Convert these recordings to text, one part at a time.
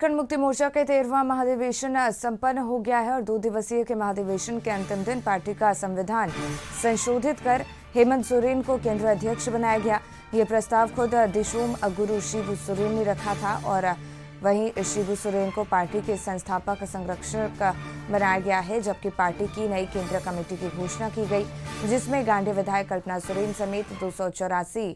झारखंड मुक्ति मोर्चा के 13वां महाधिवेशन संपन्न हो गया है और 2 दिवसीय के महाधिवेशन के अंतिम दिन पार्टी का संविधान संशोधित कर हेमंत सोरेन को केंद्रीय अध्यक्ष बनाया गया। ये प्रस्ताव खुद दिशोम गुरु शिबू सोरेन ने रखा था और वहीं शिबू सोरेन को पार्टी के संस्थापक संरक्षक बनाया गया है, जबकि पार्टी की नई केंद्रीय कमेटी की घोषणा की गई, जिसमें गांधी विधायक कल्पना सोरेन समेत 284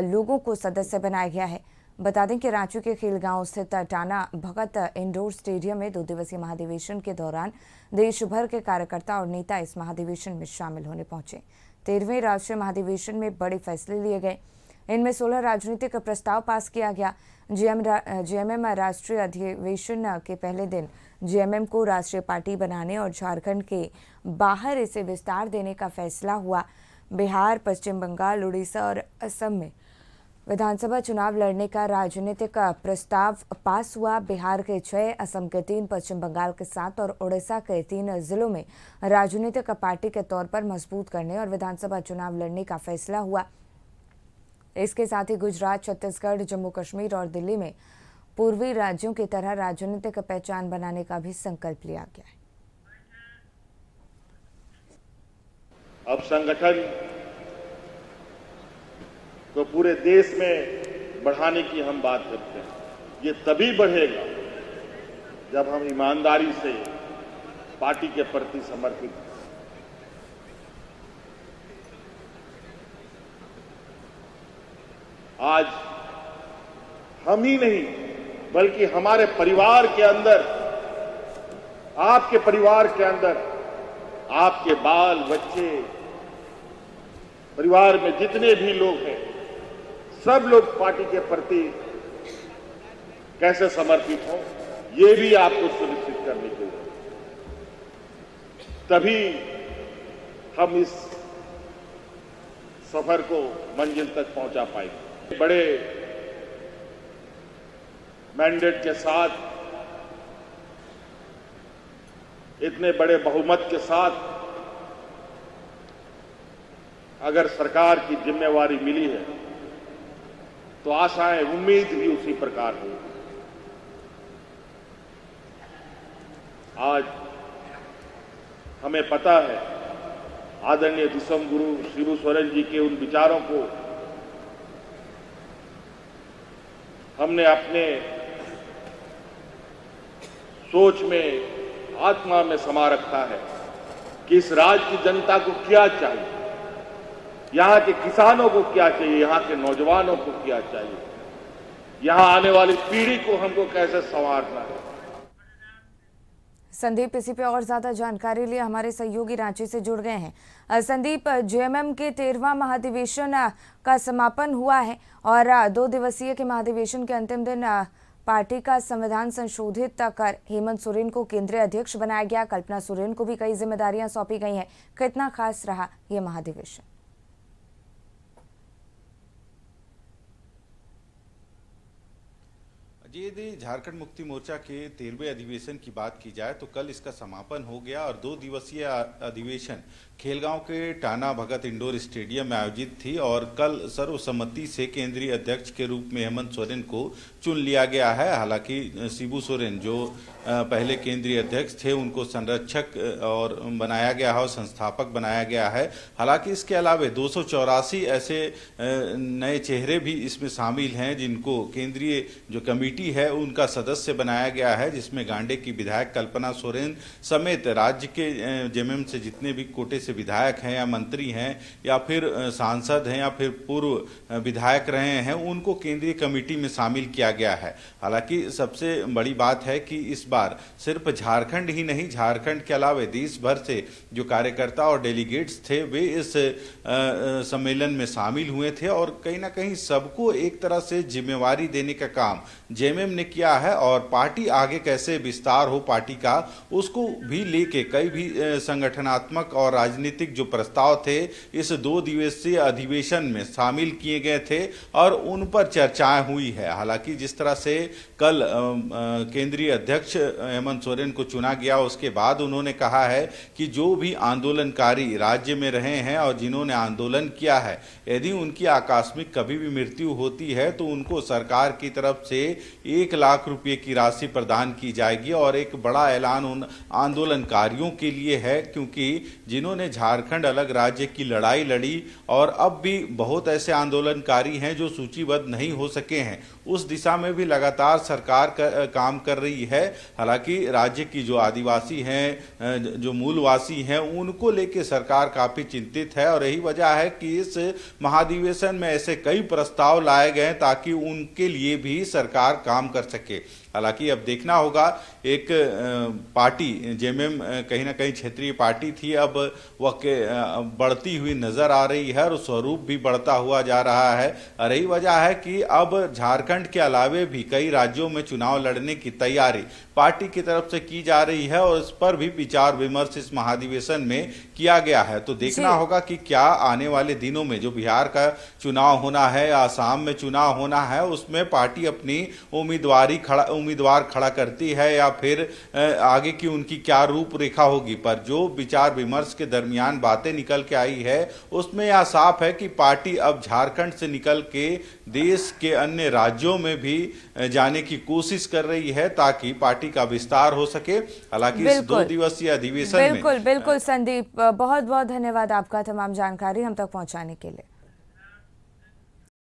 लोगों को सदस्य बनाया गया है। बता दें कि रांची के खेलगांव स्थित टाना भगत इंडोर स्टेडियम में 2 दिवसीय महाधिवेशन के दौरान देश भर के कार्यकर्ता और नेता इस महाधिवेशन में शामिल होने पहुंचे। 13वें राष्ट्रीय महाधिवेशन में बड़े फैसले लिए गए। इनमें 16 राजनीतिक प्रस्ताव पास किया गया। जेएमएम राष्ट्रीय अधिवेशन के पहले दिन जेएमएम को राष्ट्रीय पार्टी बनाने और झारखंड के बाहर इसे विस्तार देने का फैसला हुआ। बिहार, पश्चिम बंगाल, उड़ीसा और असम में विधानसभा चुनाव लड़ने का राजनीतिक प्रस्ताव पास हुआ। बिहार के 6, असम के 3, पश्चिम बंगाल के 7 और उड़ीसा के 3 जिलों में राजनीतिक पार्टी के तौर पर मजबूत करने और विधानसभा चुनाव लड़ने का फैसला हुआ। इसके साथ ही गुजरात, छत्तीसगढ़, जम्मू कश्मीर और दिल्ली में पूर्वी राज्यों की तरह राजनीतिक पहचान बनाने का भी संकल्प लिया गया है। अब संगठन तो पूरे देश में बढ़ाने की हम बात करते हैं। ये तभी बढ़ेगा जब हम ईमानदारी से पार्टी के प्रति समर्पित हैं। आज हम ही नहीं बल्कि हमारे परिवार के अंदर, आपके परिवार के अंदर, आपके बाल बच्चे, परिवार में जितने भी लोग हैं, सब लोग पार्टी के प्रति कैसे समर्पित हों, ये भी आपको सुनिश्चित करने की जरूरत है। तभी हम इस सफर को मंजिल तक पहुंचा पाएंगे। बड़े मैंडेट के साथ, इतने बड़े बहुमत के साथ अगर सरकार की जिम्मेवारी मिली है तो आशाएं, उम्मीद भी उसी प्रकार हो। आज हमें पता है आदरणीय दिसम गुरु शिबू सोरेन जी के उन विचारों को हमने अपने सोच में, आत्मा में समा रखा है कि इस राज्य की जनता को क्या चाहिए, यहाँ के किसानों को क्या चाहिए, यहाँ के नौजवानों को क्या चाहिए, यहाँ आने वाली पीढ़ी को हमको कैसे संवारना है। संदीप, इसी पे और ज्यादा जानकारी लिए हमारे सहयोगी रांची से जुड़ गए हैं। संदीप, जेएमएम के 13वां महाधिवेशन का समापन हुआ है और 2 दिवसीय के महाधिवेशन के अंतिम दिन पार्टी का संविधान संशोधित कर हेमंत सोरेन को केंद्रीय अध्यक्ष बनाया गया। कल्पना सोरेन को भी कई जिम्मेदारियां सौंपी गई हैं। कितना खास रहा यह महाधिवेशन? यदि झारखंड मुक्ति मोर्चा के 13वें अधिवेशन की बात की जाए तो कल इसका समापन हो गया और 2 दिवसीय अधिवेशन खेलगांव के टाना भगत इंडोर स्टेडियम में आयोजित थी और कल सर्वसम्मति से केंद्रीय अध्यक्ष के रूप में हेमंत सोरेन को चुन लिया गया है। हालांकि शिबू सोरेन जो पहले केंद्रीय अध्यक्ष थे उनको संरक्षक और बनाया गया है और संस्थापक बनाया गया है। हालांकि इसके अलावा 284 ऐसे नए चेहरे भी इसमें शामिल हैं जिनको केंद्रीय जो कमेटी है उनका सदस्य बनाया गया है, जिसमें गांडे की विधायक कल्पना सोरेन समेत राज्य के जेएमएम से जितने भी कोटे से विधायक हैं या मंत्री हैं या फिर सांसद हैं या फिर पूर्व विधायक रहे हैं उनको केंद्रीय कमेटी में शामिल किया गया है। हालांकि सबसे बड़ी बात है कि इस बार सिर्फ झारखंड ही नहीं, झारखंड के अलावा देश भर से जो कार्यकर्ता और डेलीगेट्स थे वे इस सम्मेलन में शामिल हुए थे और कहीं ना कहीं सबको एक तरह से जिम्मेवारी देने का काम जेएमएम ने किया है और पार्टी आगे कैसे विस्तार हो पार्टी का उसको भी लेके कई भी संगठनात्मक और राजनीतिक जो प्रस्ताव थे इस 2 दिवसीय अधिवेशन में शामिल किए गए थे और उन पर चर्चाएं हुई है। हालांकि जिस तरह से कल केंद्रीय अध्यक्ष हेमंत सोरेन को चुना गया उसके बाद उन्होंने कहा है कि जो भी आंदोलनकारी राज्य में रहे हैं और जिन्होंने आंदोलन किया है, यदि उनकी आकस्मिक कभी भी मृत्यु होती है तो उनको सरकार की तरफ से 1 लाख रुपए की राशि प्रदान की जाएगी। और एक बड़ा ऐलान उन आंदोलनकारियों के लिए है, क्योंकि जिन्होंने झारखंड अलग राज्य की लड़ाई लड़ी और अब भी बहुत ऐसे आंदोलनकारी हैं जो सूचीबद्ध नहीं हो सके हैं, उस दिशा में भी लगातार सरकार काम कर रही है। हालांकि राज्य की जो आदिवासी हैं, जो मूलवासी हैं, उनको लेकर सरकार काफी चिंतित है और यही वजह है कि इस महाधिवेशन में ऐसे कई प्रस्ताव लाए गए ताकि उनके लिए भी सरकार काम कर सके। हालांकि अब देखना होगा, एक पार्टी जेएमएम कहीं ना कहीं क्षेत्रीय पार्टी थी, अब वह बढ़ती हुई नजर आ रही है और स्वरूप भी बढ़ता हुआ जा रहा है। और यही वजह है कि अब झारखंड के अलावे भी कई राज्यों में चुनाव लड़ने की तैयारी पार्टी की तरफ से की जा रही है और इस पर भी विचार विमर्श इस महाधिवेशन में किया गया है। तो देखना होगा कि क्या आने वाले दिनों में जो बिहार का चुनाव होना है, आसाम में चुनाव होना है, उसमें पार्टी अपनी उम्मीदवार खड़ा करती है या फिर आगे की उनकी क्या रूपरेखा होगी। पर जो विचार विमर्श के दरमियान बातें निकल के आई है, उसमें यह साफ है कि पार्टी अब झारखंड से निकल के देश के अन्य राज्यों में भी जाने की कोशिश कर रही है ताकि पार्टी का विस्तार हो सके। हालांकि इस 2 दिवसीय अधिवेशन में बिल्कुल संदीप, बहुत बहुत धन्यवाद आपका तमाम जानकारी हम तक पहुंचाने के लिए।